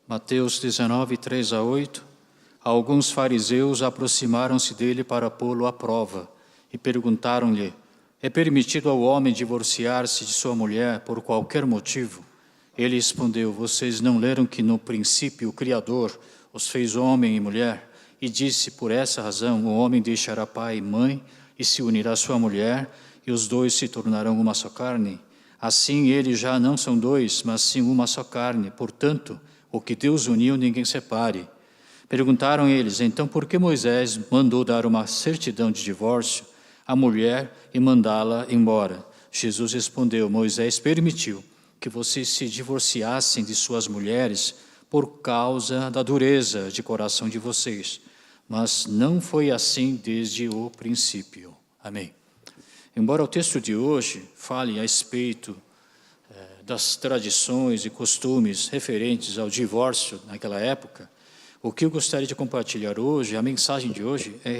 Mateus 19, 3 a 8. Alguns fariseus aproximaram-se dele para pô-lo à prova e perguntaram-lhe: é permitido ao homem divorciar-se de sua mulher por qualquer motivo? Ele respondeu: vocês não leram que no princípio o Criador os fez homem e mulher? E disse: por essa razão o homem deixará pai e mãe e se unirá à sua mulher, e os dois se tornarão uma só carne. Assim eles já não são dois, mas sim uma só carne. Portanto, o que Deus uniu ninguém separe. Perguntaram eles: então por que Moisés mandou dar uma certidão de divórcio à mulher e mandá-la embora? Jesus respondeu: Moisés permitiu que vocês se divorciassem de suas mulheres por causa da dureza de coração de vocês, mas não foi assim desde o princípio. Amém. Embora o texto de hoje fale a respeito das tradições e costumes referentes ao divórcio naquela época, o que eu gostaria de compartilhar hoje, a mensagem de hoje, é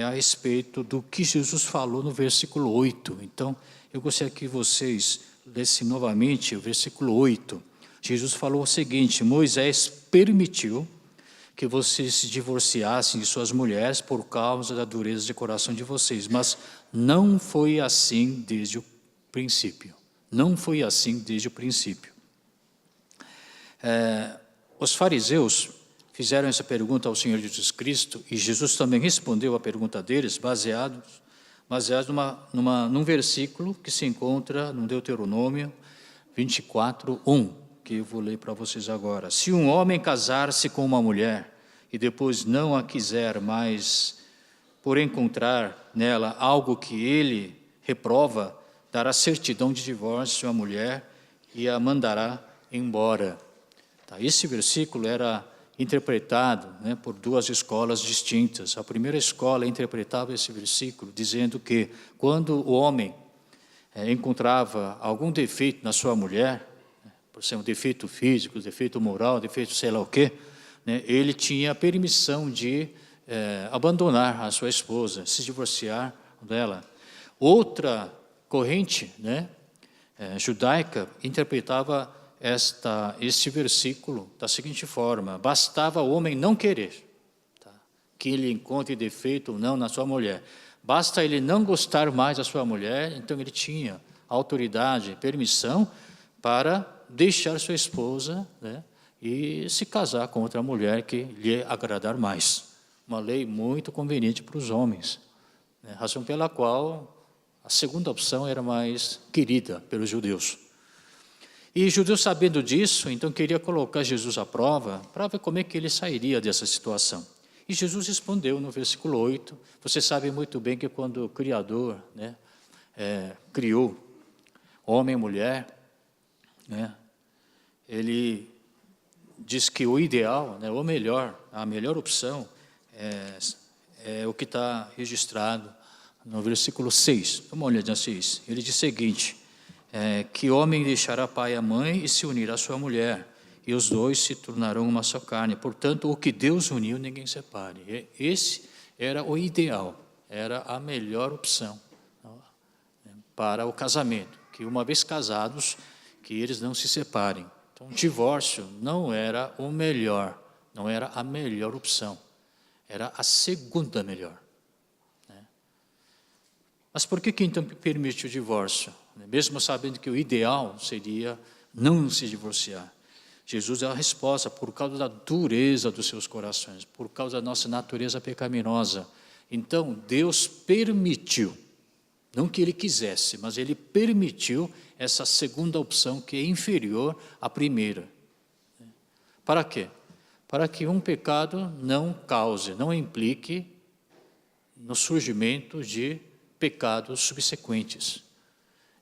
a respeito do que Jesus falou no versículo 8. Então, eu gostaria que vocês lessem novamente o versículo 8. Jesus falou o seguinte: Moisés permitiu que vocês se divorciassem de suas mulheres por causa da dureza de coração de vocês, mas não foi assim desde o princípio. Não foi assim desde o princípio. Os fariseus fizeram essa pergunta ao Senhor Jesus Cristo, e Jesus também respondeu a pergunta deles, baseado num versículo que se encontra no Deuteronômio 24, 1, que eu vou ler para vocês agora. Se um homem casar-se com uma mulher e depois não a quiser mais, por encontrar nela algo que ele reprova, dará certidão de divórcio à mulher e a mandará embora. Esse versículo era interpretado por duas escolas distintas. A primeira escola interpretava esse versículo dizendo que quando o homem encontrava algum defeito na sua mulher, por ser um defeito físico, defeito moral, defeito sei lá o quê, ele tinha permissão de abandonar a sua esposa, se divorciar dela. Outra corrente judaica interpretava este versículo da seguinte forma: bastava o homem não querer, que ele encontre defeito ou não na sua mulher. Basta ele não gostar mais da sua mulher, então ele tinha autoridade, permissão para deixar sua esposa e se casar com outra mulher que lhe agradar mais. Uma lei muito conveniente para os homens, razão pela qual a segunda opção era mais querida pelos judeus. E os judeus, sabendo disso, então queria colocar Jesus à prova para ver como é que ele sairia dessa situação. E Jesus respondeu no versículo 8, você sabe muito bem que quando o Criador criou homem e mulher, ele diz que o ideal, o melhor, a melhor opção é o que está registrado no versículo 6. Vamos olhar na 6. Ele diz o seguinte: que homem deixará pai e mãe e se unirá à sua mulher, e os dois se tornarão uma só carne. Portanto, o que Deus uniu, ninguém separe. Esse era o ideal, era a melhor opção para o casamento, que uma vez casados, que eles não se separem. Então, o divórcio não era o melhor, não era a melhor opção, era a segunda melhor. Mas por que então permite o divórcio? Mesmo sabendo que o ideal seria não se divorciar. Jesus dá a resposta: por causa da dureza dos seus corações, por causa da nossa natureza pecaminosa. Então, Deus permitiu, não que Ele quisesse, mas Ele permitiu essa segunda opção que é inferior à primeira. Para quê? Para que um pecado não cause, não implique no surgimento de pecados subsequentes.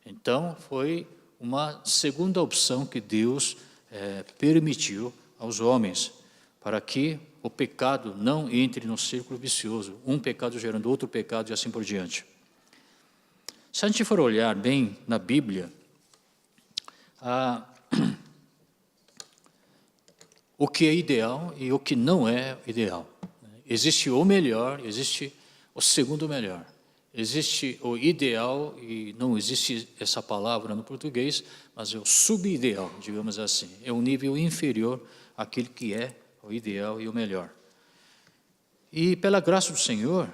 Então, foi uma segunda opção que Deus permitiu aos homens, para que o pecado não entre no círculo vicioso, um pecado gerando outro pecado e assim por diante. Se a gente for olhar bem na Bíblia, o que é ideal e o que não é ideal. Existe o melhor, existe o segundo melhor. Existe o ideal, e não existe essa palavra no português, mas é o subideal, digamos assim. É um nível inferior àquele que é o ideal e o melhor. E pela graça do Senhor,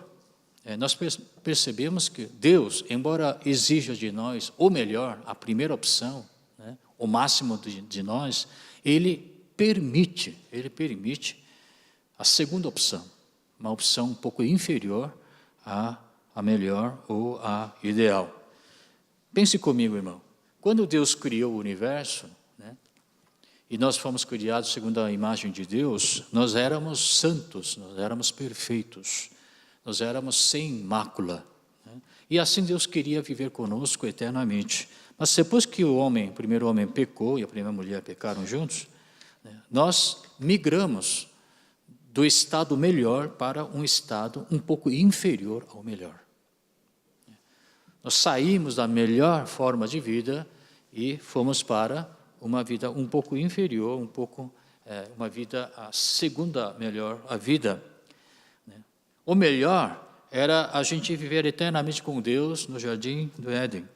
nós percebemos que Deus, embora exija de nós o melhor, a primeira opção, né, o máximo de nós, Ele permite a segunda opção, uma opção um pouco inferior à melhor ou à ideal. Pense comigo, irmão. Quando Deus criou o universo, né, e nós fomos criados segundo a imagem de Deus, nós éramos santos, nós éramos perfeitos, nós éramos sem mácula, né? E assim Deus queria viver conosco eternamente. Mas depois que o primeiro homem pecou e a primeira mulher pecaram juntos, né, nós migramos do estado melhor para um estado um pouco inferior ao melhor. Nós saímos da melhor forma de vida e fomos para uma vida um pouco inferior, uma vida, a segunda melhor, a vida. O melhor era a gente viver eternamente com Deus no jardim do Éden.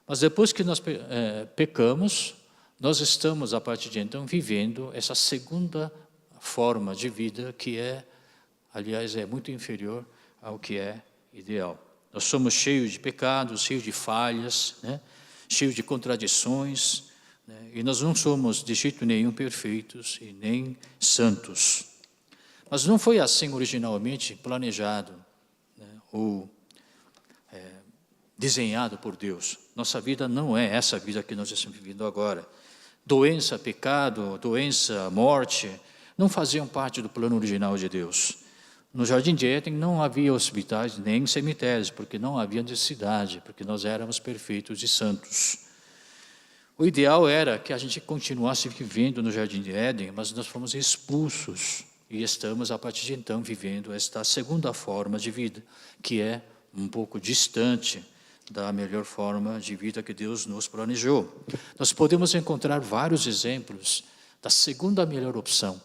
Mas depois que nós pecamos, nós estamos, a partir de então, vivendo essa segunda forma de vida que aliás, é muito inferior ao que é ideal. Nós somos cheios de pecados, cheios de falhas, né? Cheios de contradições, né? E nós não somos de jeito nenhum perfeitos e nem santos. Mas não foi assim originalmente planejado, né, ou desenhado por Deus. Nossa vida não é essa vida que nós estamos vivendo agora. Doença, pecado, doença, morte, não faziam parte do plano original de Deus. No Jardim de Éden não havia hospitais nem cemitérios, porque não havia necessidade, porque nós éramos perfeitos e santos. O ideal era que a gente continuasse vivendo no Jardim de Éden, mas nós fomos expulsos. E estamos, a partir de então, vivendo esta segunda forma de vida, que é um pouco distante da melhor forma de vida que Deus nos planejou. Nós podemos encontrar vários exemplos da segunda melhor opção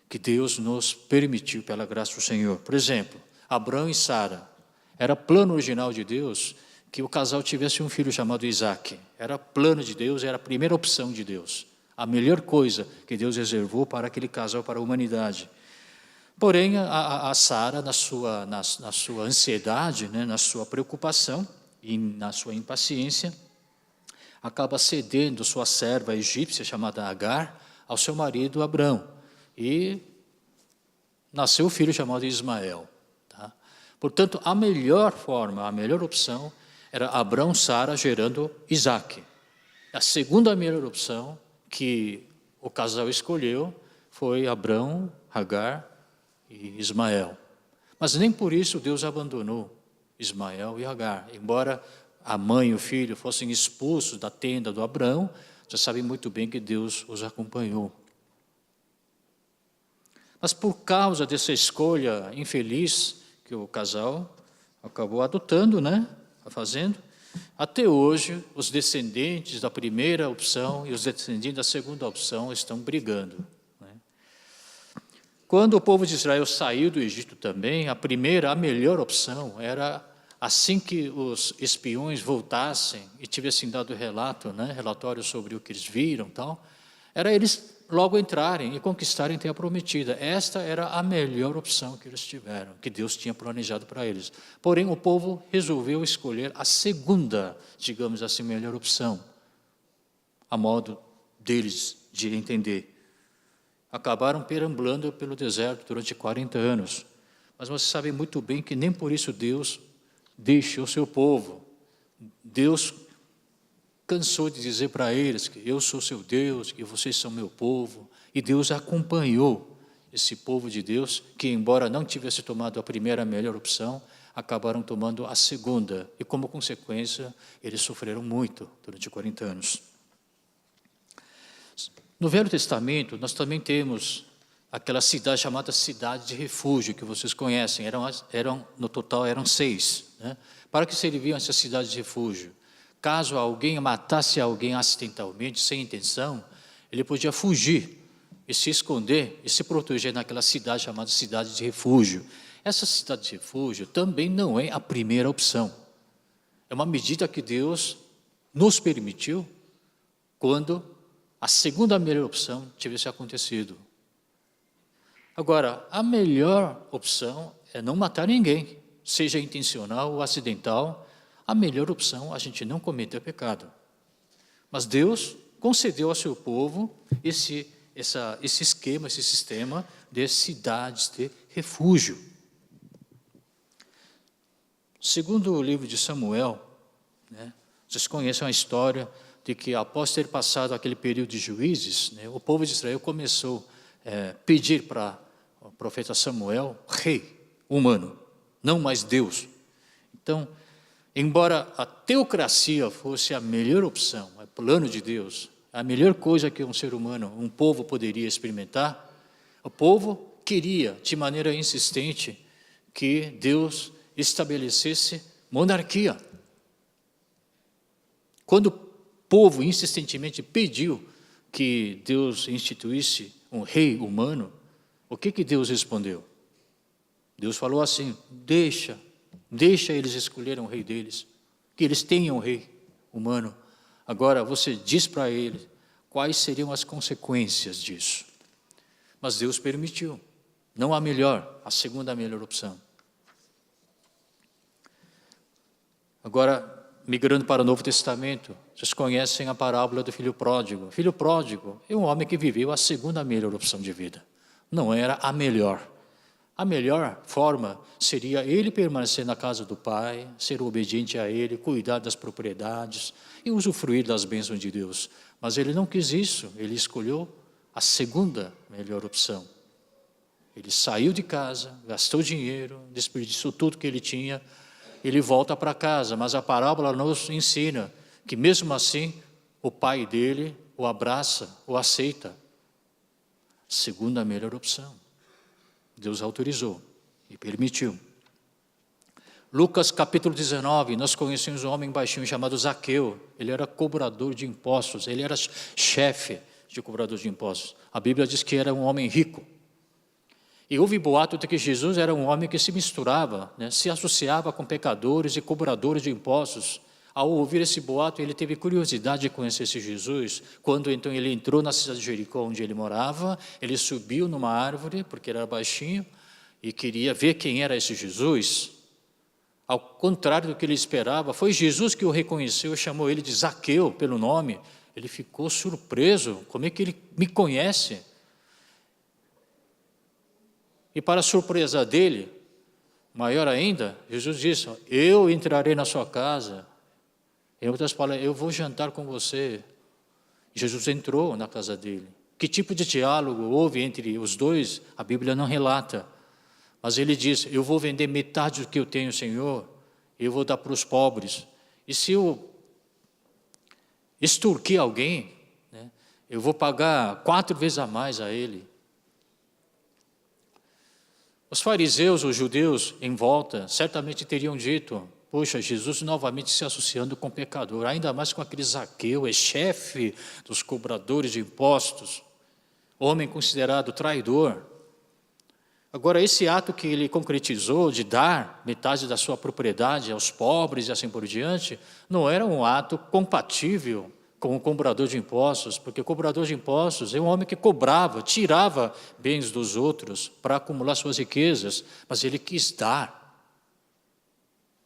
que Deus nos permitiu pela graça do Senhor. Por exemplo, Abraão e Sara. Era plano original de Deus que o casal tivesse um filho chamado Isaac. Era plano de Deus, era a primeira opção de Deus. A melhor coisa que Deus reservou para aquele casal, para a humanidade. Porém, a Sara, na sua ansiedade, né, na sua preocupação e na sua impaciência, acaba cedendo sua serva egípcia, chamada Agar, ao seu marido Abrão. E nasceu o filho chamado Ismael. Tá? Portanto, a melhor forma, a melhor opção, era Abrão, Sara, gerando Isaac. A segunda melhor opção que o casal escolheu foi Abrão, Agar e Ismael. Mas nem por isso Deus abandonou Ismael e Agar. Embora a mãe e o filho fossem expulsos da tenda do Abrão, já sabem muito bem que Deus os acompanhou. Mas por causa dessa escolha infeliz que o casal acabou adotando, né, fazendo, até hoje os descendentes da primeira opção e os descendentes da segunda opção estão brigando. Quando o povo de Israel saiu do Egito também, a melhor opção era, assim que os espiões voltassem e tivessem dado relatório sobre o que eles viram, era eles logo entrarem e conquistarem a terra prometida. Esta era a melhor opção que eles tiveram, que Deus tinha planejado para eles. Porém, o povo resolveu escolher a segunda, digamos assim, melhor opção, a modo deles de entender. Acabaram perambulando pelo deserto durante 40 anos. Mas você sabe muito bem que nem por isso Deus deixou o seu povo. Deus cansou de dizer para eles que eu sou seu Deus, que vocês são meu povo. E Deus acompanhou esse povo de Deus, que embora não tivesse tomado a primeira melhor opção, acabaram tomando a segunda. E como consequência, eles sofreram muito durante 40 anos. No Velho Testamento, nós também temos aquela cidade chamada Cidade de Refúgio, que vocês conhecem. No total, eram 6. Né? Para que serviam essas cidades de refúgio? Caso alguém matasse alguém acidentalmente, sem intenção, ele podia fugir e se esconder e se proteger naquela cidade chamada Cidade de Refúgio. essa cidade de refúgio também não é a primeira opção. É uma medida que Deus nos permitiu quando a segunda melhor opção tivesse acontecido. Agora, a melhor opção é não matar ninguém, seja intencional ou acidental. A melhor opção é a gente não cometer pecado. Mas Deus concedeu ao seu povo esse esquema, esse sistema de cidades de refúgio. Segundo o livro de Samuel, vocês conhecem a história de que após ter passado aquele período de juízes, o povo de Israel começou a pedir para o profeta Samuel, rei humano, não mais Deus. Então, embora a teocracia fosse a melhor opção, o plano de Deus, a melhor coisa que um ser humano, um povo poderia experimentar, o povo queria, de maneira insistente, que Deus estabelecesse monarquia. Quando o povo insistentemente pediu que Deus instituísse um rei humano, o que Deus respondeu? Deus falou assim, deixa eles escolherem o rei deles, que eles tenham um rei humano. Agora você diz para eles quais seriam as consequências disso. Mas Deus permitiu, não a melhor, a segunda melhor opção. Agora, migrando para o Novo Testamento, vocês conhecem a parábola do filho pródigo. O filho pródigo é um homem que viveu a segunda melhor opção de vida. Não era a melhor. A melhor forma seria ele permanecer na casa do pai, ser obediente a ele, cuidar das propriedades e usufruir das bênçãos de Deus. Mas ele não quis isso, ele escolheu a segunda melhor opção. Ele saiu de casa, gastou dinheiro, desperdiçou tudo que ele tinha, ele volta para casa, mas a parábola nos ensina que mesmo assim o pai dele o abraça, o aceita. Segunda melhor opção. Deus autorizou e permitiu. Lucas capítulo 19, nós conhecemos um homem baixinho chamado Zaqueu. Ele era cobrador de impostos, ele era chefe de cobrador de impostos. A Bíblia diz que era um homem rico. E houve boato de que Jesus era um homem que se misturava, se associava com pecadores e cobradores de impostos. Ao ouvir esse boato, ele teve curiosidade de conhecer esse Jesus. Quando então ele entrou na cidade de Jericó, onde ele morava, ele subiu numa árvore, porque era baixinho, e queria ver quem era esse Jesus. Ao contrário do que ele esperava, foi Jesus que o reconheceu, chamou ele de Zaqueu pelo nome. Ele ficou surpreso, como é que ele me conhece? E para a surpresa dele, maior ainda, Jesus disse, eu entrarei na sua casa. Em outras palavras, eu vou jantar com você. Jesus entrou na casa dele. Que tipo de diálogo houve entre os dois? A Bíblia não relata. Mas ele disse, eu vou vender metade do que eu tenho, Senhor, eu vou dar para os pobres. E se eu extorquir alguém, eu vou pagar 4 vezes a mais a ele. Os fariseus, os judeus em volta, certamente teriam dito, poxa, Jesus novamente se associando com pecador, ainda mais com aquele Zaqueu, é chefe dos cobradores de impostos, homem considerado traidor. Agora, esse ato que ele concretizou de dar metade da sua propriedade aos pobres e assim por diante, não era um ato compatível com o cobrador de impostos, porque o cobrador de impostos é um homem que cobrava, tirava bens dos outros para acumular suas riquezas, mas ele quis dar.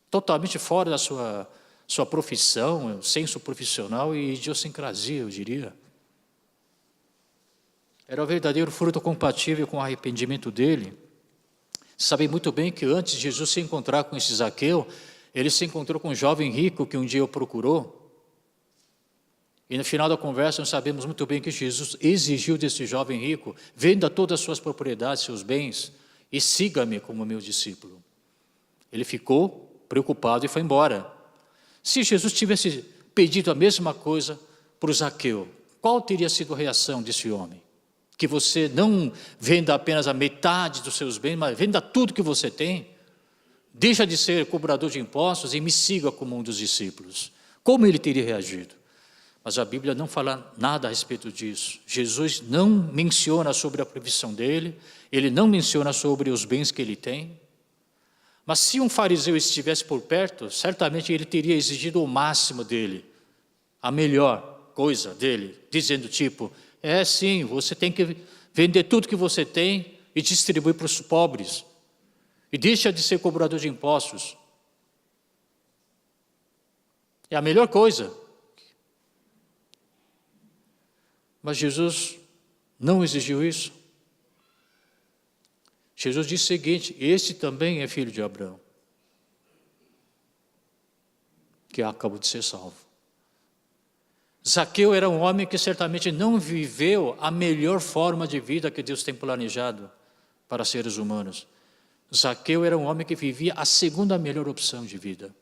Totalmente fora da sua profissão, senso profissional e idiosincrasia, eu diria. Era o verdadeiro fruto compatível com o arrependimento dele. Sabem muito bem que antes de Jesus se encontrar com esse Zaqueu, ele se encontrou com um jovem rico que um dia o procurou. E no final da conversa nós sabemos muito bem que Jesus exigiu desse jovem rico, venda todas as suas propriedades, seus bens, e siga-me como meu discípulo. Ele ficou preocupado e foi embora. Se Jesus tivesse pedido a mesma coisa para o Zaqueu, qual teria sido a reação desse homem? Que você não venda apenas a metade dos seus bens, mas venda tudo que você tem, deixa de ser cobrador de impostos e me siga como um dos discípulos. Como ele teria reagido? Mas a Bíblia não fala nada a respeito disso. Jesus não menciona sobre a profissão dele, ele não menciona sobre os bens que ele tem. Mas se um fariseu estivesse por perto, certamente ele teria exigido o máximo dele, a melhor coisa dele, dizendo tipo, sim, você tem que vender tudo que você tem e distribuir para os pobres. E deixa de ser cobrador de impostos. É a melhor coisa. Mas Jesus não exigiu isso. Jesus disse o seguinte, este também é filho de Abraão, que acabou de ser salvo. Zaqueu era um homem que certamente não viveu a melhor forma de vida que Deus tem planejado para seres humanos. Zaqueu era um homem que vivia a segunda melhor opção de vida.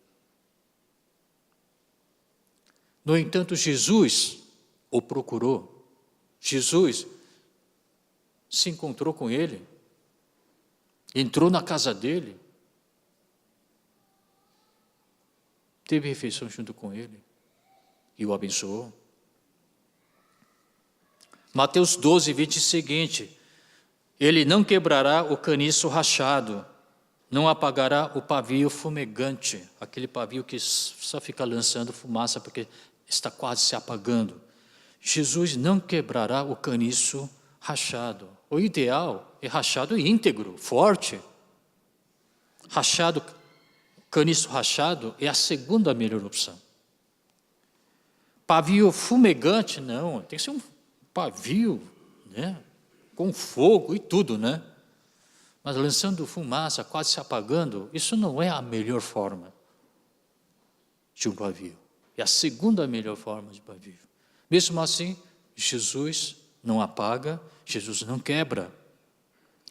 No entanto, Jesus o procurou. Jesus se encontrou com ele, entrou na casa dele, teve refeição junto com ele e o abençoou. Mateus 12, 20 seguinte, ele não quebrará o caniço rachado, não apagará o pavio fumegante, aquele pavio que só fica lançando fumaça porque está quase se apagando. Jesus não quebrará o caniço rachado. O ideal é rachado íntegro, forte. Rachado, caniço rachado é a segunda melhor opção. Pavio fumegante, não, tem que ser um pavio, né, com fogo e tudo, né? Mas lançando fumaça, quase se apagando, isso não é a melhor forma de um pavio. É a segunda melhor forma de pavio. Mesmo assim, Jesus não apaga, Jesus não quebra.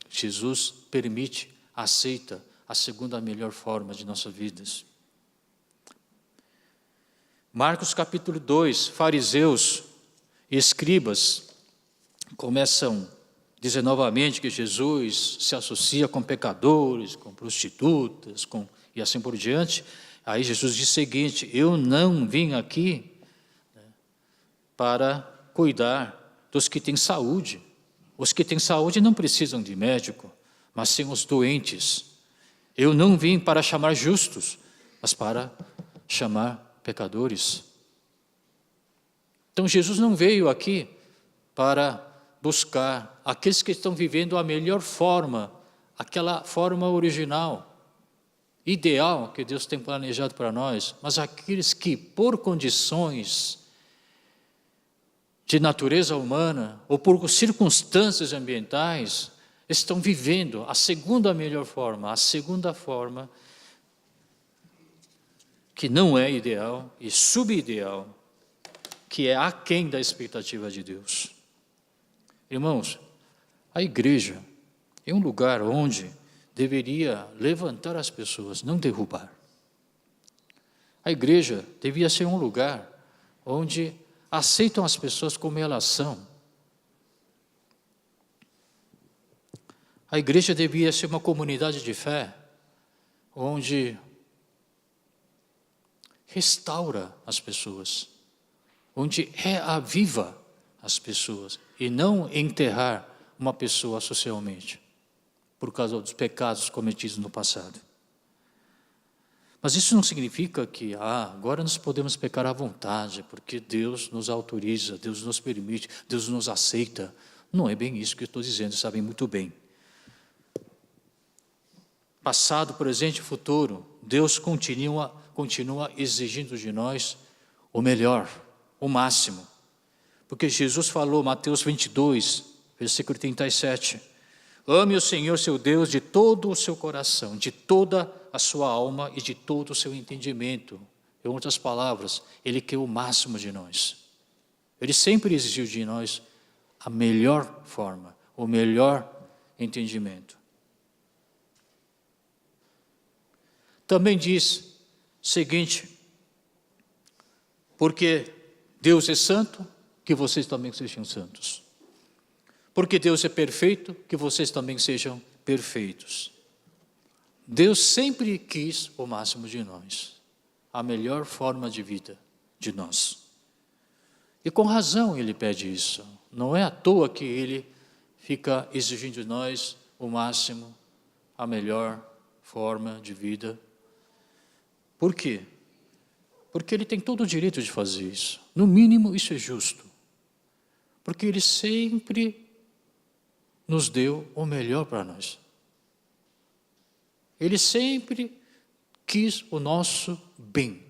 Jesus permite, aceita a segunda melhor forma de nossas vidas. Marcos capítulo 2, fariseus e escribas começam a dizer novamente que Jesus se associa com pecadores, com prostitutas, e assim por diante. Aí Jesus diz o seguinte, eu não vim aqui para cuidar dos que têm saúde. Os que têm saúde não precisam de médico, mas sim os doentes. Eu não vim para chamar justos, mas para chamar pecadores. Então Jesus não veio aqui para buscar aqueles que estão vivendo a melhor forma, aquela forma original, ideal que Deus tem planejado para nós, mas aqueles que por condições de natureza humana ou por circunstâncias ambientais estão vivendo a segunda melhor forma, a segunda forma que não é ideal e subideal, que é aquém da expectativa de Deus. Irmãos, a igreja é um lugar onde deveria levantar as pessoas, não derrubar. A igreja devia ser um lugar onde aceitam as pessoas como elas são. A igreja devia ser uma comunidade de fé, onde restaura as pessoas, onde reaviva as pessoas, e não enterrar uma pessoa socialmente, por causa dos pecados cometidos no passado. Mas isso não significa que agora nós podemos pecar à vontade, porque Deus nos autoriza, Deus nos permite, Deus nos aceita. Não é bem isso que eu estou dizendo, sabem muito bem. Passado, presente e futuro, Deus continua exigindo de nós o melhor, o máximo. Porque Jesus falou, Mateus 22, versículo 37, ame o Senhor seu Deus de todo o seu coração, de toda a sua alma e de todo o seu entendimento. Em outras palavras, Ele quer o máximo de nós. Ele sempre exigiu de nós a melhor forma, o melhor entendimento. Também diz o seguinte, porque Deus é santo, que vocês também sejam santos. Porque Deus é perfeito, que vocês também sejam perfeitos. Deus sempre quis o máximo de nós, a melhor forma de vida de nós. E com razão Ele pede isso. Não é à toa que Ele fica exigindo de nós o máximo, a melhor forma de vida. Por quê? Porque ele tem todo o direito de fazer isso. No mínimo, isso é justo. Porque ele sempre nos deu o melhor para nós. Ele sempre quis o nosso bem.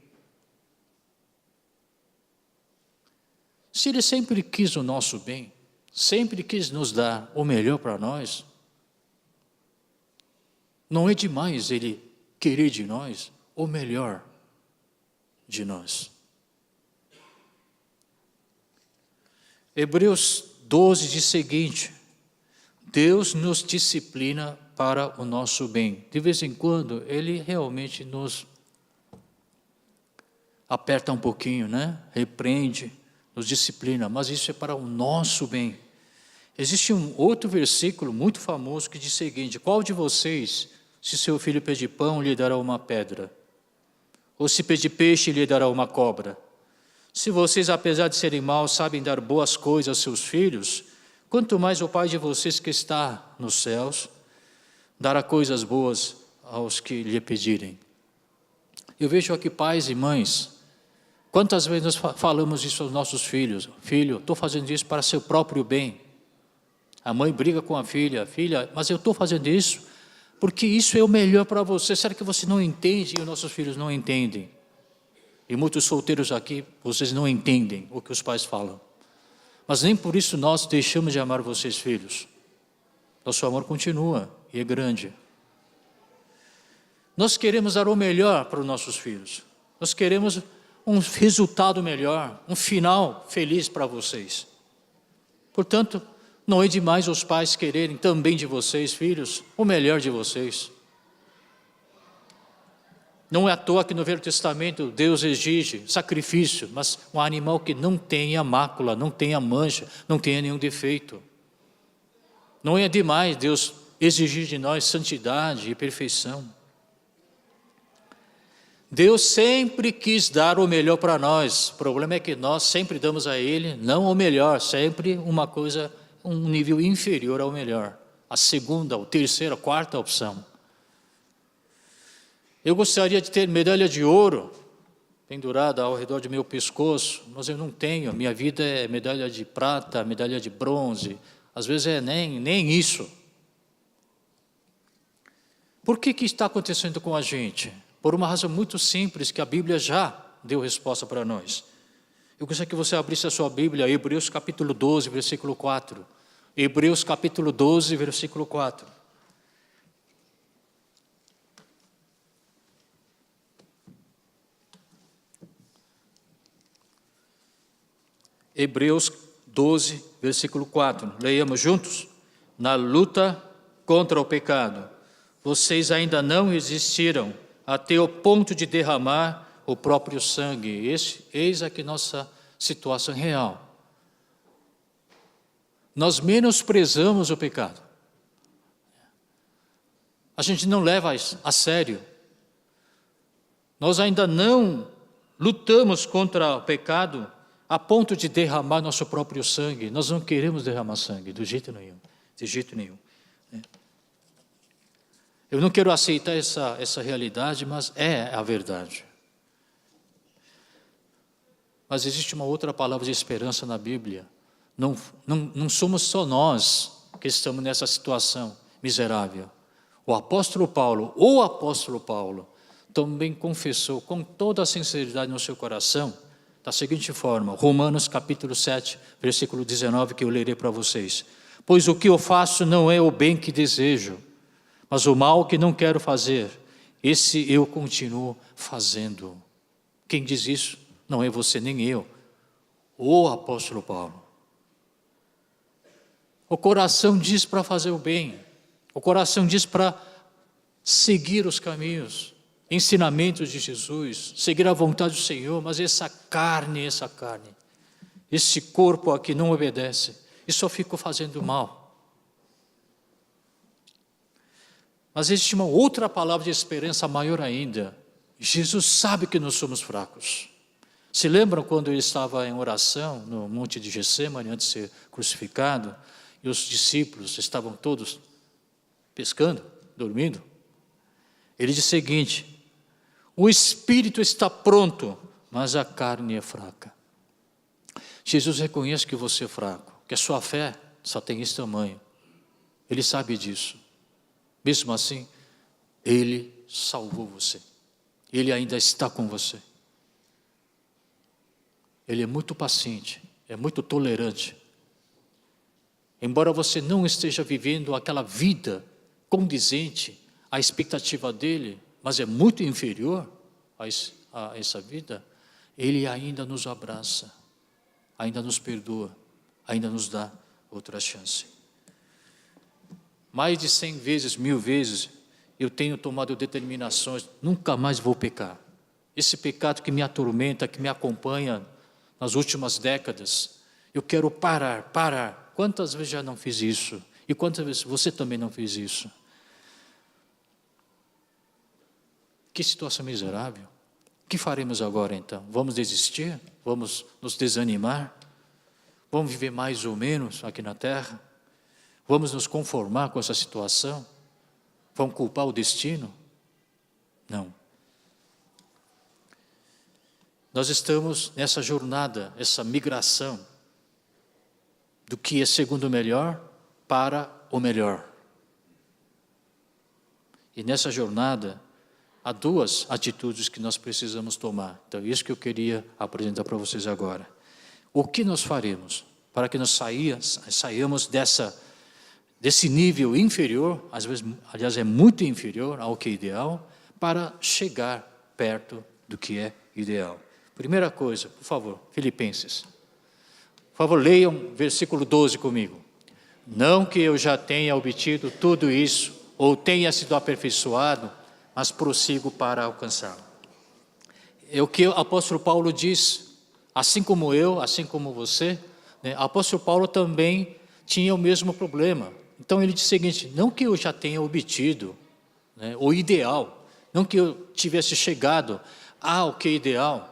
Se ele sempre quis o nosso bem, sempre quis nos dar o melhor para nós, não é demais ele querer de nós o melhor de nós. Hebreus 12 diz o seguinte: Deus nos disciplina para o nosso bem. De vez em quando, Ele realmente nos aperta um pouquinho, né? Repreende, nos disciplina, mas isso é para o nosso bem. Existe um outro versículo muito famoso que diz o seguinte: qual de vocês, se seu filho pedir pão, lhe dará uma pedra? Ou se pedir peixe, lhe dará uma cobra? Se vocês, apesar de serem maus, sabem dar boas coisas aos seus filhos, quanto mais o Pai de vocês que está nos céus dará coisas boas aos que lhe pedirem. Eu vejo aqui pais e mães, quantas vezes nós falamos isso aos nossos filhos: filho, estou fazendo isso para seu próprio bem. A mãe briga com a filha: filha, mas eu estou fazendo isso porque isso é o melhor para você. Será que você não entende? E os nossos filhos não entendem. E muitos solteiros aqui, vocês não entendem o que os pais falam. Mas nem por isso nós deixamos de amar vocês, filhos. Nosso amor continua e é grande. Nós queremos dar o melhor para os nossos filhos. Nós queremos um resultado melhor, um final feliz para vocês. Portanto, não é demais os pais quererem também de vocês, filhos, o melhor de vocês. Não é à toa que no Velho Testamento Deus exige sacrifício, mas um animal que não tenha mácula, não tenha mancha, não tenha nenhum defeito. Não é demais Deus exigir de nós santidade e perfeição. Deus sempre quis dar o melhor para nós. O problema é que nós sempre damos a Ele, não o melhor, sempre uma coisa, um nível inferior ao melhor. A segunda, a terceira, a quarta opção. Eu gostaria de ter medalha de ouro pendurada ao redor do meu pescoço, mas eu não tenho. Minha vida é medalha de prata, medalha de bronze. Às vezes é nem isso. Por que está acontecendo com a gente? Por uma razão muito simples, que a Bíblia já deu resposta para nós. Eu gostaria que você abrisse a sua Bíblia, Hebreus capítulo 12, versículo 4. Hebreus capítulo 12, versículo 4. Hebreus 12, versículo 4. Leiamos juntos? Na luta contra o pecado, vocês ainda não resistiram até o ponto de derramar o próprio sangue. Eis aqui nossa situação real. Nós menosprezamos o pecado. A gente não leva a sério. Nós ainda não lutamos contra o pecado a ponto de derramar nosso próprio sangue. Nós não queremos derramar sangue, de jeito nenhum. De jeito nenhum. Eu não quero aceitar essa realidade, mas é a verdade. Mas existe uma outra palavra de esperança na Bíblia. Não somos só nós que estamos nessa situação miserável. O apóstolo Paulo, também confessou com toda a sinceridade no seu coração, da seguinte forma: Romanos capítulo 7, versículo 19, que eu lerei para vocês. Pois o que eu faço não é o bem que desejo, mas o mal que não quero fazer, esse eu continuo fazendo. Quem diz isso? Não é você nem eu, o apóstolo Paulo. O coração diz para fazer o bem, o coração diz para seguir os caminhos, ensinamentos de Jesus, seguir a vontade do Senhor, mas essa carne, esse corpo aqui não obedece, e só fica fazendo mal. Mas existe uma outra palavra de esperança maior ainda. Jesus sabe que nós somos fracos. Se lembram quando ele estava em oração no monte de Getsêmani, antes de ser crucificado, e os discípulos estavam todos pescando, dormindo? Ele diz o seguinte: o espírito está pronto, mas a carne é fraca. Jesus reconhece que você é fraco, que a sua fé só tem esse tamanho. Ele sabe disso. Mesmo assim, Ele salvou você. Ele ainda está com você. Ele é muito paciente, é muito tolerante. Embora você não esteja vivendo aquela vida condizente à expectativa dele, mas é muito inferior a essa vida, Ele ainda nos abraça, ainda nos perdoa, ainda nos dá outra chance. Mais de 100 vezes, 1000 vezes, eu tenho tomado determinações, nunca mais vou pecar. Esse pecado que me atormenta, que me acompanha nas últimas décadas, eu quero parar. Quantas vezes já não fiz isso? E quantas vezes você também não fez isso? Que situação miserável. O que faremos agora então? Vamos desistir? Vamos nos desanimar? Vamos viver mais ou menos aqui na terra? Vamos nos conformar com essa situação? Vamos culpar o destino? Não. Nós estamos nessa jornada, essa migração do que é segundo o melhor para o melhor. E nessa jornada, há duas atitudes que nós precisamos tomar. Então, isso que eu queria apresentar para vocês agora. O que nós faremos para que nós saiamos desse nível inferior, às vezes, aliás, é muito inferior ao que é ideal, para chegar perto do que é ideal? Primeira coisa, por favor, Filipenses. Por favor, leiam versículo 12 comigo. Não que eu já tenha obtido tudo isso, ou tenha sido aperfeiçoado, mas prossigo para alcançá-lo. É o que o apóstolo Paulo diz, assim como eu, assim como você, né? O apóstolo Paulo também tinha o mesmo problema. Então ele diz o seguinte: não que eu já tenha obtido, né, o ideal, não que eu tivesse chegado ao que é ideal,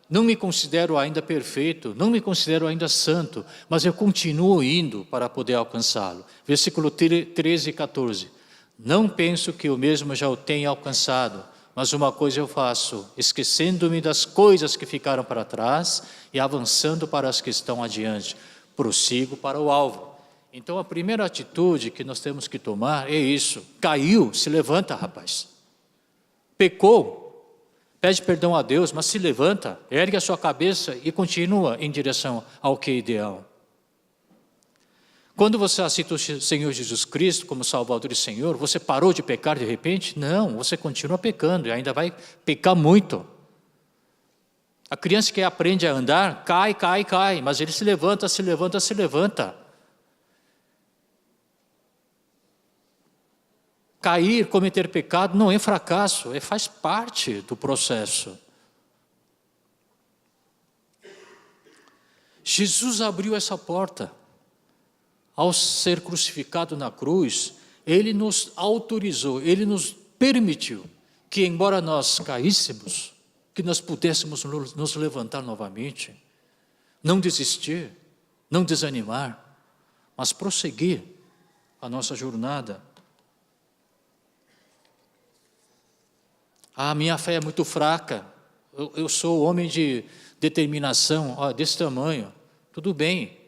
não me considero ainda perfeito, não me considero ainda santo, mas eu continuo indo para poder alcançá-lo. Versículo 13 e 14. Não penso que eu mesmo já o tenha alcançado, mas uma coisa eu faço, esquecendo-me das coisas que ficaram para trás e avançando para as que estão adiante, prossigo para o alvo. Então a primeira atitude que nós temos que tomar é isso: caiu, se levanta, rapaz. Pecou, pede perdão a Deus, mas se levanta, ergue a sua cabeça e continua em direção ao que é ideal. Quando você aceita o Senhor Jesus Cristo como Salvador e Senhor, você parou de pecar de repente? Não, você continua pecando e ainda vai pecar muito. A criança que aprende a andar, cai, mas ele se levanta. Cair, cometer pecado não é fracasso, faz parte do processo. Jesus abriu essa porta. Ao ser crucificado na cruz, Ele nos autorizou, Ele nos permitiu que, embora nós caíssemos, que nós pudéssemos nos levantar novamente, não desistir, não desanimar, mas prosseguir a nossa jornada. A minha fé é muito fraca, eu sou homem de determinação, desse tamanho. Tudo bem,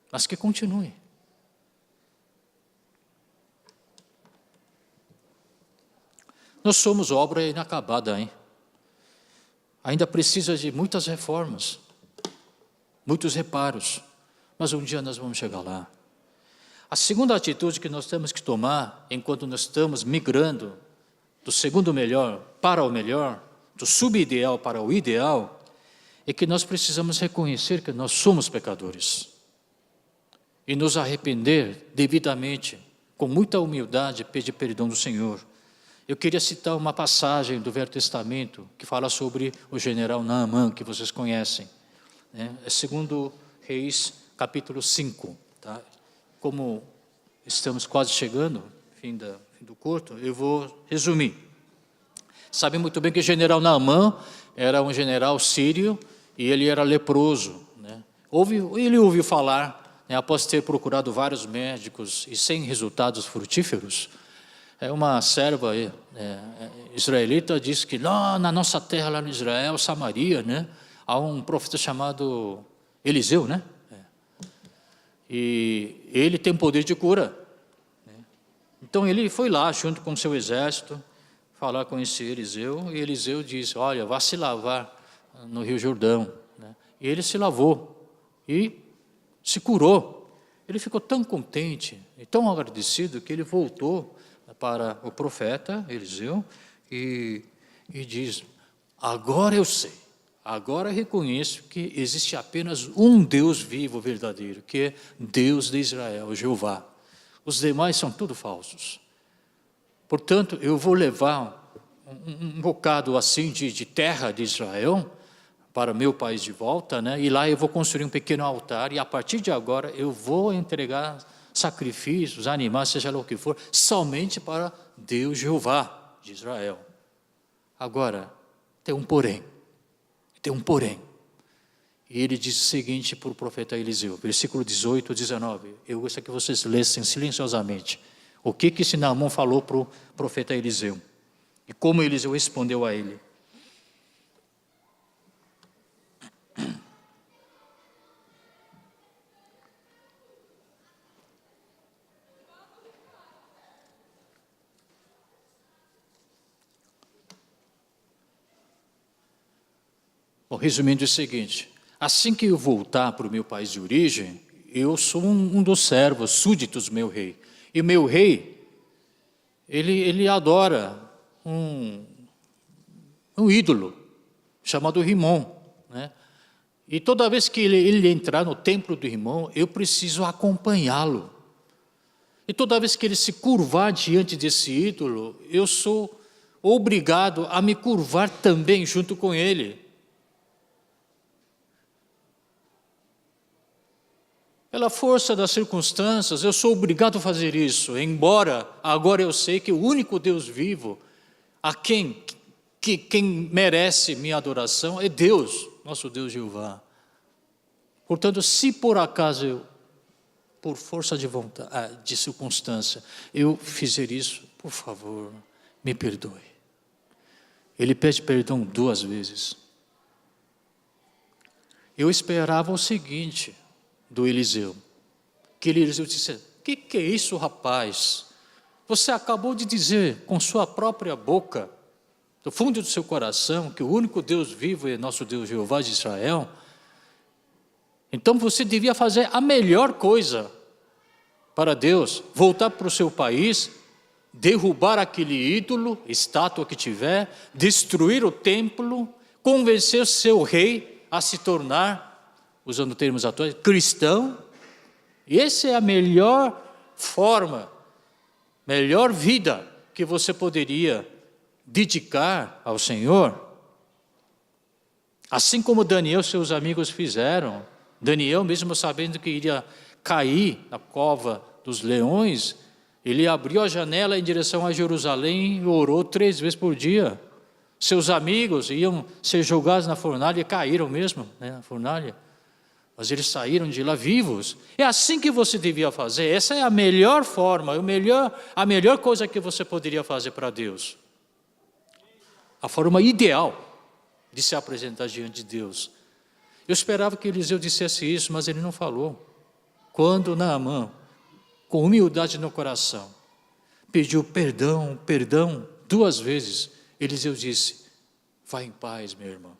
mas que continue. Nós somos obra inacabada, hein? Ainda precisa de muitas reformas, muitos reparos, mas um dia nós vamos chegar lá. A segunda atitude que nós temos que tomar, enquanto nós estamos migrando do segundo melhor para o melhor, do subideal para o ideal, é que nós precisamos reconhecer que nós somos pecadores e nos arrepender devidamente, com muita humildade, pedir perdão do Senhor. Eu queria citar uma passagem do Velho Testamento que fala sobre o general Naamã, que vocês conhecem. É 2 Reis, capítulo 5. Tá? Como estamos quase chegando, fim do culto, eu vou resumir. Sabe muito bem que o general Naamã era um general sírio e ele era leproso. Né? Ele ouviu falar, após ter procurado vários médicos e sem resultados frutíferos, Uma serva israelita disse que lá na nossa terra, lá no Israel, Samaria, né, há um profeta chamado Eliseu, né? E ele tem poder de cura. Então ele foi lá junto com seu exército, falar com esse Eliseu, e Eliseu disse: olha, vá se lavar no Rio Jordão, né? E ele se lavou e se curou. Ele ficou tão contente e tão agradecido que ele voltou para o profeta Eliseu e diz: agora eu sei, agora reconheço que existe apenas um Deus vivo, verdadeiro, que é Deus de Israel, Jeová. Os demais são tudo falsos. Portanto, eu vou levar um bocado assim de terra de Israel para meu país de volta, né? E lá eu vou construir um pequeno altar, e a partir de agora eu vou entregar sacrifícios, animais, seja lá o que for, somente para Deus Jeová de Israel. Agora, tem um porém. E ele diz o seguinte para o profeta Eliseu, versículo 18 e 19. Eu gostaria que vocês lessem silenciosamente o que esse Naamã falou para o profeta Eliseu e como Eliseu respondeu a ele. Bom, resumindo o seguinte: assim que eu voltar para o meu país de origem, eu sou um dos servos, súditos do meu rei. E o meu rei, ele adora um ídolo chamado Rimon, né? E toda vez que ele entrar no templo do Rimon, eu preciso acompanhá-lo. E toda vez que ele se curvar diante desse ídolo, eu sou obrigado a me curvar também junto com ele. Pela força das circunstâncias, eu sou obrigado a fazer isso, embora agora eu sei que o único Deus vivo, a quem merece minha adoração, é Deus, nosso Deus Jeová. Portanto, se por acaso eu, por força de vontade, de circunstância, eu fizer isso, por favor, me perdoe. Ele pede perdão 2 vezes. Eu esperava o seguinte do Eliseu, que Eliseu disse: que é isso, rapaz? Você acabou de dizer com sua própria boca, do fundo do seu coração, que o único Deus vivo é nosso Deus Jeová de Israel. Então você devia fazer a melhor coisa para Deus: voltar para o seu país, derrubar aquele ídolo, estátua que tiver, destruir o templo, convencer seu rei a se tornar, usando termos atuais, cristão. E essa é a melhor forma, melhor vida que você poderia dedicar ao Senhor. Assim como Daniel e seus amigos fizeram. Daniel, mesmo sabendo que iria cair na cova dos leões, ele abriu a janela em direção a Jerusalém e orou 3 vezes por dia. Seus amigos iam ser jogados na fornalha e caíram mesmo, né, na fornalha. Mas eles saíram de lá vivos. É assim que você devia fazer. Essa é a melhor forma, a melhor coisa que você poderia fazer para Deus. A forma ideal de se apresentar diante de Deus. Eu esperava que Eliseu dissesse isso, mas ele não falou. Quando Naamã, com humildade no coração, pediu perdão 2 vezes, Eliseu disse: vá em paz, meu irmão.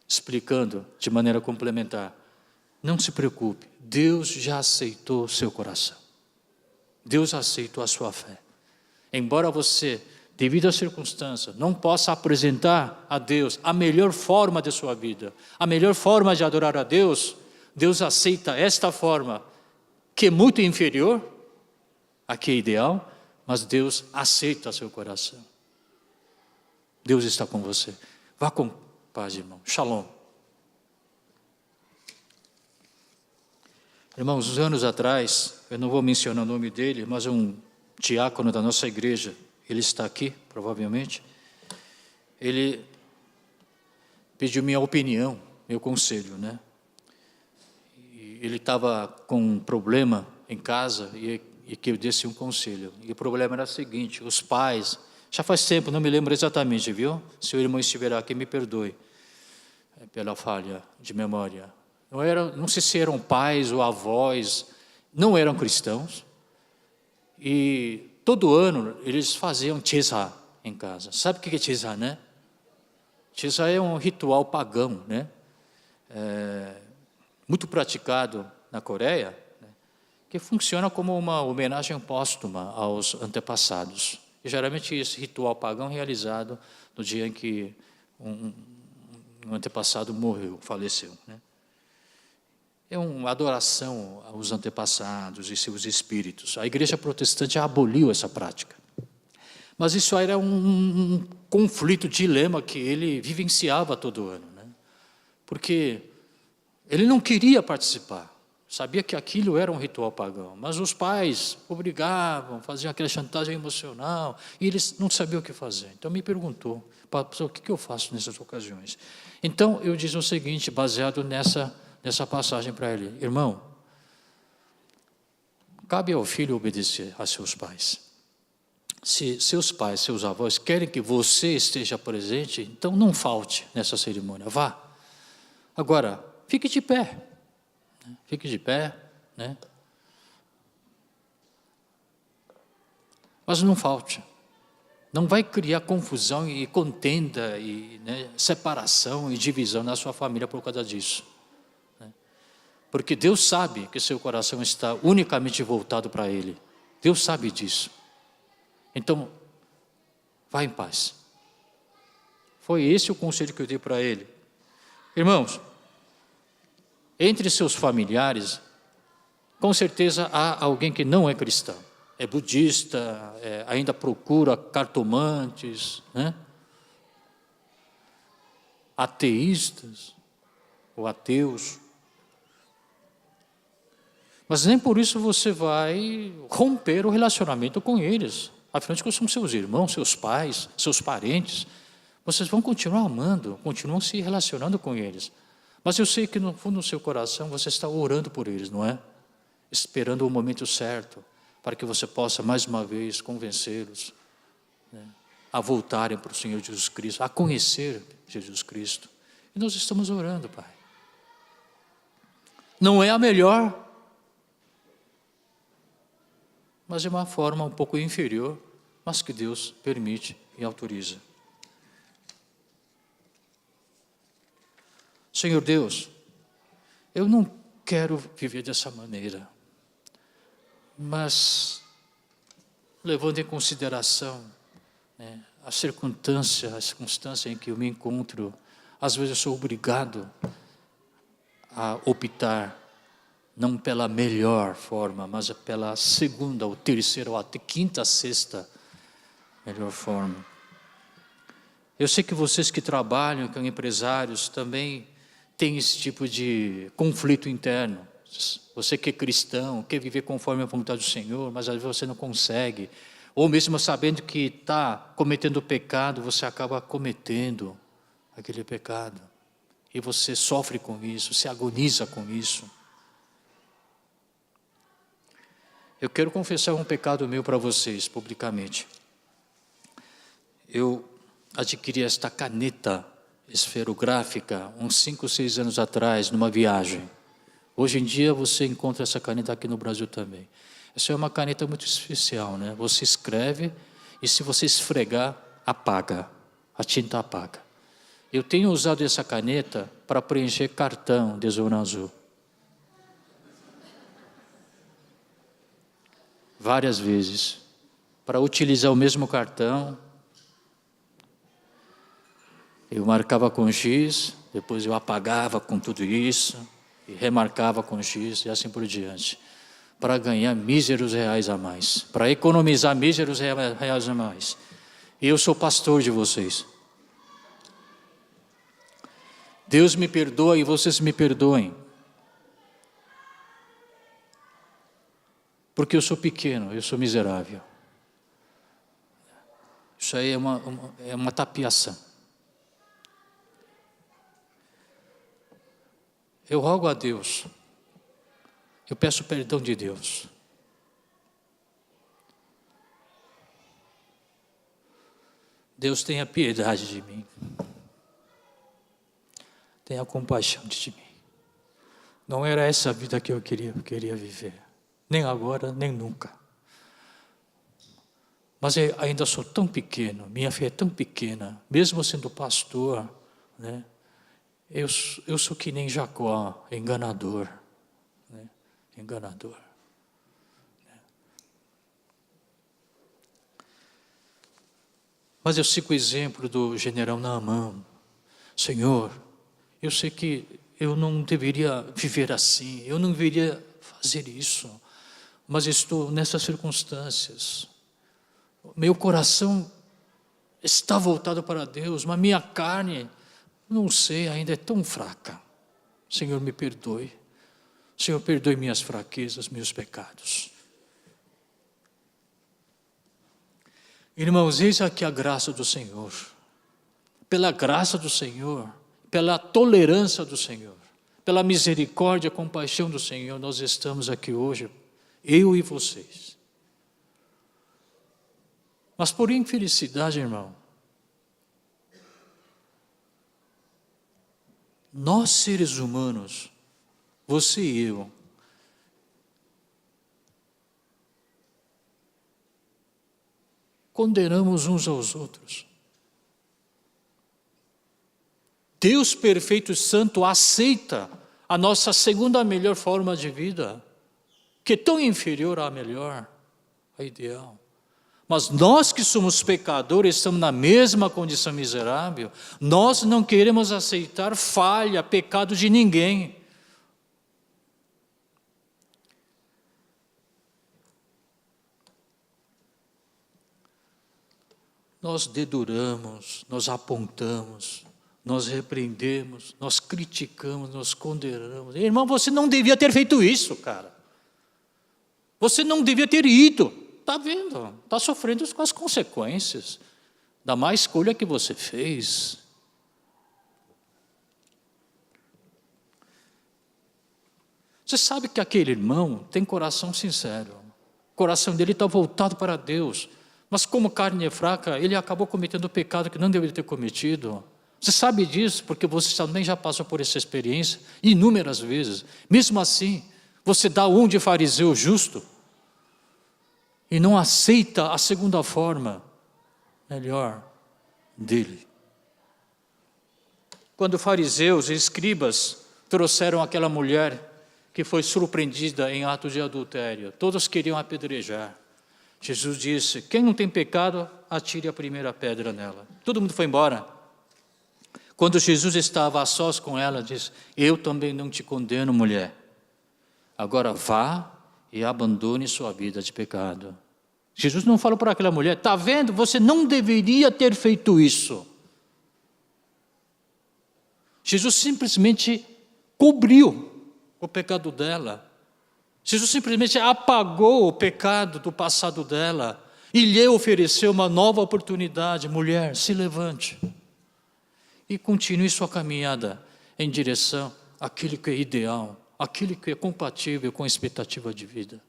Explicando de maneira complementar: não se preocupe, Deus já aceitou seu coração. Deus aceitou a sua fé. Embora você, devido às circunstâncias, não possa apresentar a Deus a melhor forma de sua vida, a melhor forma de adorar a Deus, Deus aceita esta forma, que é muito inferior à que é ideal, mas Deus aceita seu coração. Deus está com você. Vá com paz, irmão. Shalom. Irmãos, uns anos atrás, eu não vou mencionar o nome dele, mas um diácono da nossa igreja, ele está aqui, provavelmente, ele pediu minha opinião, meu conselho, né? E ele estava com um problema em casa, e e que eu desse um conselho. E o problema era o seguinte: os pais, já faz tempo, não me lembro exatamente, viu? Se o irmão estiver aqui, me perdoe pela falha de memória. Não sei se eram pais ou avós, não eram cristãos. E todo ano eles faziam tchezá em casa. Sabe o que é tchezá, né? Tchezá é um ritual pagão, né? Muito praticado na Coreia, né? Que funciona como uma homenagem póstuma aos antepassados. E geralmente esse ritual pagão é realizado no dia em que um antepassado morreu, faleceu, né? É uma adoração aos antepassados e seus espíritos. A igreja protestante aboliu essa prática. Mas isso era um conflito, dilema que ele vivenciava todo ano, né? Porque ele não queria participar, sabia que aquilo era um ritual pagão, mas os pais obrigavam, faziam aquela chantagem emocional, e eles não sabiam o que fazer. Então me perguntou: pastor, o que eu faço nessas ocasiões? Então eu disse o seguinte, baseado nessa passagem para ele: irmão, cabe ao filho obedecer a seus pais. Se seus pais, seus avós querem que você esteja presente, então não falte nessa cerimônia, vá. Agora, fique de pé, né? Mas não falte. Não vai criar confusão e contenda, e, né, separação e divisão na sua família por causa disso. Né? Porque Deus sabe que seu coração está unicamente voltado para Ele. Deus sabe disso. Então, vá em paz. Foi esse o conselho que eu dei para ele. Irmãos, entre seus familiares, com certeza há alguém que não é cristão. É budista, ainda procura cartomantes, né? Ateístas ou ateus. Mas nem por isso você vai romper o relacionamento com eles. Afinal de contas, são seus irmãos, seus pais, seus parentes. Vocês vão continuar amando, continuam se relacionando com eles. Mas eu sei que no fundo do seu coração você está orando por eles, não é? Esperando o momento certo, para que você possa mais uma vez convencê-los, né, a voltarem para o Senhor Jesus Cristo, a conhecer Jesus Cristo. E nós estamos orando, Pai. Não é a melhor, mas é uma forma um pouco inferior, mas que Deus permite e autoriza. Senhor Deus, eu não quero viver dessa maneira, mas levando em consideração, né, a circunstância em que eu me encontro, às vezes eu sou obrigado a optar não pela melhor forma, mas pela segunda, ou terceira, ou até quinta, sexta melhor forma. Eu sei que vocês que trabalham com empresários também têm esse tipo de conflito interno. Você que é cristão, quer viver conforme a vontade do Senhor, mas às vezes você não consegue. Ou mesmo sabendo que está cometendo pecado, você acaba cometendo aquele pecado. E você sofre com isso, se agoniza com isso. Eu quero confessar um pecado meu para vocês, publicamente. Eu adquiri esta caneta esferográfica uns 5 ou 6 anos atrás, numa viagem. Hoje em dia você encontra essa caneta aqui no Brasil também. Essa é uma caneta muito especial, né? Você escreve e se você esfregar, apaga. A tinta apaga. Eu tenho usado essa caneta para preencher cartão de Zona Azul. Várias vezes, para utilizar o mesmo cartão. Eu marcava com X, depois eu apagava com tudo isso, e remarcava com X, e assim por diante, para ganhar míseros reais a mais, para economizar míseros reais a mais. E eu sou pastor de vocês. Deus me perdoa e vocês me perdoem. Porque eu sou pequeno, eu sou miserável. Isso aí é uma tapiação. Eu rogo a Deus, eu peço perdão de Deus. Deus, tenha piedade de mim. Tenha compaixão de mim. Não era essa a vida que eu queria viver. Nem agora, nem nunca. Mas eu ainda sou tão pequeno, minha fé é tão pequena, mesmo sendo pastor, né? Eu sou que nem Jacó, enganador. Né? Enganador. Mas eu sigo o exemplo do general Naamã. Senhor, eu sei que eu não deveria viver assim, eu não deveria fazer isso, mas estou nessas circunstâncias. Meu coração está voltado para Deus, mas minha carne, não sei, ainda é tão fraca. Senhor, me perdoe. Senhor, perdoe minhas fraquezas, meus pecados. Irmãos, eis aqui a graça do Senhor. Pela graça do Senhor, pela tolerância do Senhor, pela misericórdia e compaixão do Senhor, nós estamos aqui hoje, eu e vocês. Mas por infelicidade, irmão, nós seres humanos, você e eu, condenamos uns aos outros. Deus perfeito e santo aceita a nossa segunda melhor forma de vida, que é tão inferior à melhor, à ideal. Mas nós que somos pecadores, estamos na mesma condição miserável, nós não queremos aceitar falha, pecado de ninguém. Nós deduramos, nós apontamos, nós repreendemos, nós criticamos, nós condenamos. Irmão, você não devia ter feito isso, cara. Você não devia ter ido. Está vendo? Está sofrendo com as consequências da má escolha que você fez. Você sabe que aquele irmão tem coração sincero. O coração dele está voltado para Deus. Mas como carne é fraca, ele acabou cometendo o pecado que não deveria ter cometido. Você sabe disso, porque você também já passou por essa experiência inúmeras vezes. Mesmo assim, você dá um de fariseu justo e não aceita a segunda forma melhor dele. Quando fariseus e escribas trouxeram aquela mulher que foi surpreendida em ato de adultério, todos queriam apedrejar. Jesus disse, quem não tem pecado, atire a primeira pedra nela. Todo mundo foi embora. Quando Jesus estava a sós com ela, disse, eu também não te condeno, mulher. Agora vá e abandone sua vida de pecado. Jesus não falou para aquela mulher, está vendo? Você não deveria ter feito isso. Jesus simplesmente cobriu o pecado dela. Jesus simplesmente apagou o pecado do passado dela e lhe ofereceu uma nova oportunidade. Mulher, se levante e continue sua caminhada em direção àquilo que é ideal, aquilo que é compatível com a expectativa de vida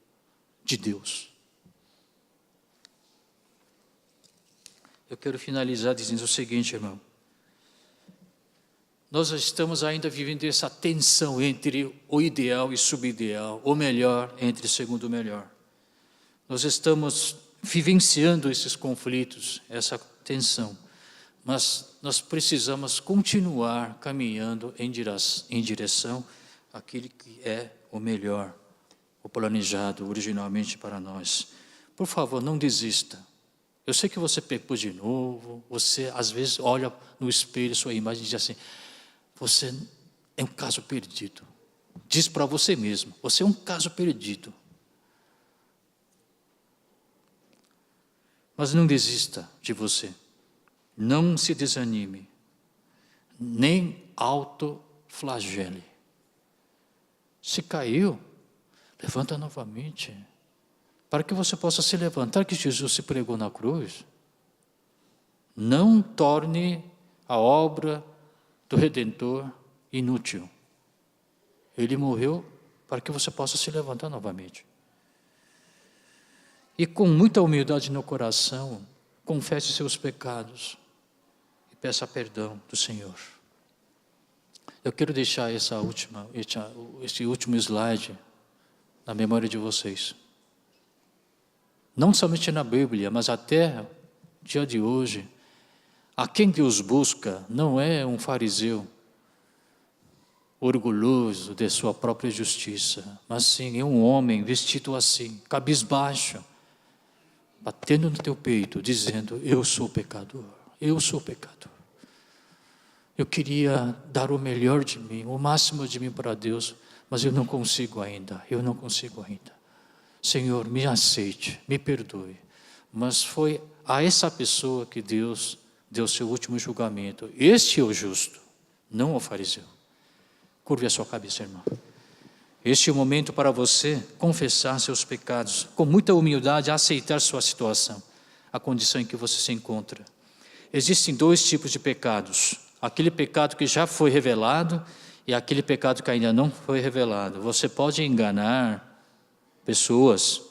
de Deus. Eu quero finalizar dizendo o seguinte, irmão. Nós estamos ainda vivendo essa tensão entre o ideal e subideal, o melhor entre segundo o melhor. Nós estamos vivenciando esses conflitos, essa tensão, mas nós precisamos continuar caminhando em direção àquilo que é o melhor, o planejado originalmente para nós. Por favor, não desista. Eu sei que você pecou de novo, você às vezes olha no espelho sua imagem e diz assim, você é um caso perdido. Diz para você mesmo, você é um caso perdido. Mas não desista de você. Não se desanime. Nem autoflagele. Se caiu, levanta novamente. Para que você possa se levantar, que Jesus se pregou na cruz. Não torne a obra do Redentor inútil. Ele morreu para que você possa se levantar novamente. E com muita humildade no coração, confesse seus pecados. peça perdão do Senhor. Eu quero deixar esse último slide na memória de vocês. Não somente na Bíblia, mas até o dia de hoje, a quem Deus busca não é um fariseu orgulhoso de sua própria justiça, mas sim é um homem vestido assim, cabisbaixo, batendo no teu peito, dizendo: eu sou pecador, eu sou pecador. Eu queria dar o melhor de mim, o máximo de mim para Deus, mas eu não consigo ainda, Senhor, me aceite, me perdoe. Mas foi a essa pessoa que Deus deu seu último julgamento. Este é o justo, não o fariseu. Curve a sua cabeça, irmão. Este é o momento para você confessar seus pecados, com muita humildade, aceitar sua situação, a condição em que você se encontra. Existem dois tipos de pecados: aquele pecado que já foi revelado e aquele pecado que ainda não foi revelado. Você pode enganar pessoas,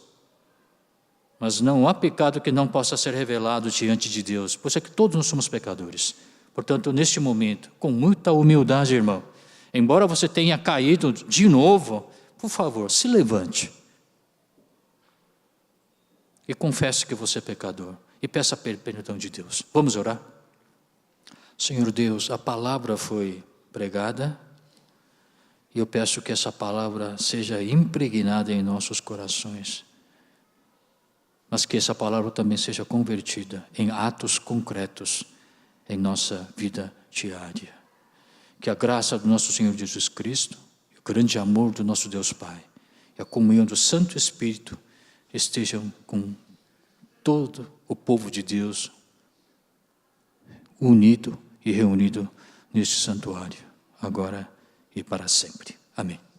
mas não há pecado que não possa ser revelado diante de Deus. Por isso é que todos nós somos pecadores. Portanto, neste momento, com muita humildade, irmão, embora você tenha caído de novo, por favor, se levante e confesse que você é pecador e peça perdão de Deus. Vamos orar? Senhor Deus, a palavra foi pregada e eu peço que essa palavra seja impregnada em nossos corações, mas que essa palavra também seja convertida em atos concretos em nossa vida diária. Que a graça do nosso Senhor Jesus Cristo, o grande amor do nosso Deus Pai e a comunhão do Santo Espírito estejam com todo o povo de Deus unido e reunido neste santuário, agora e para sempre. Amém.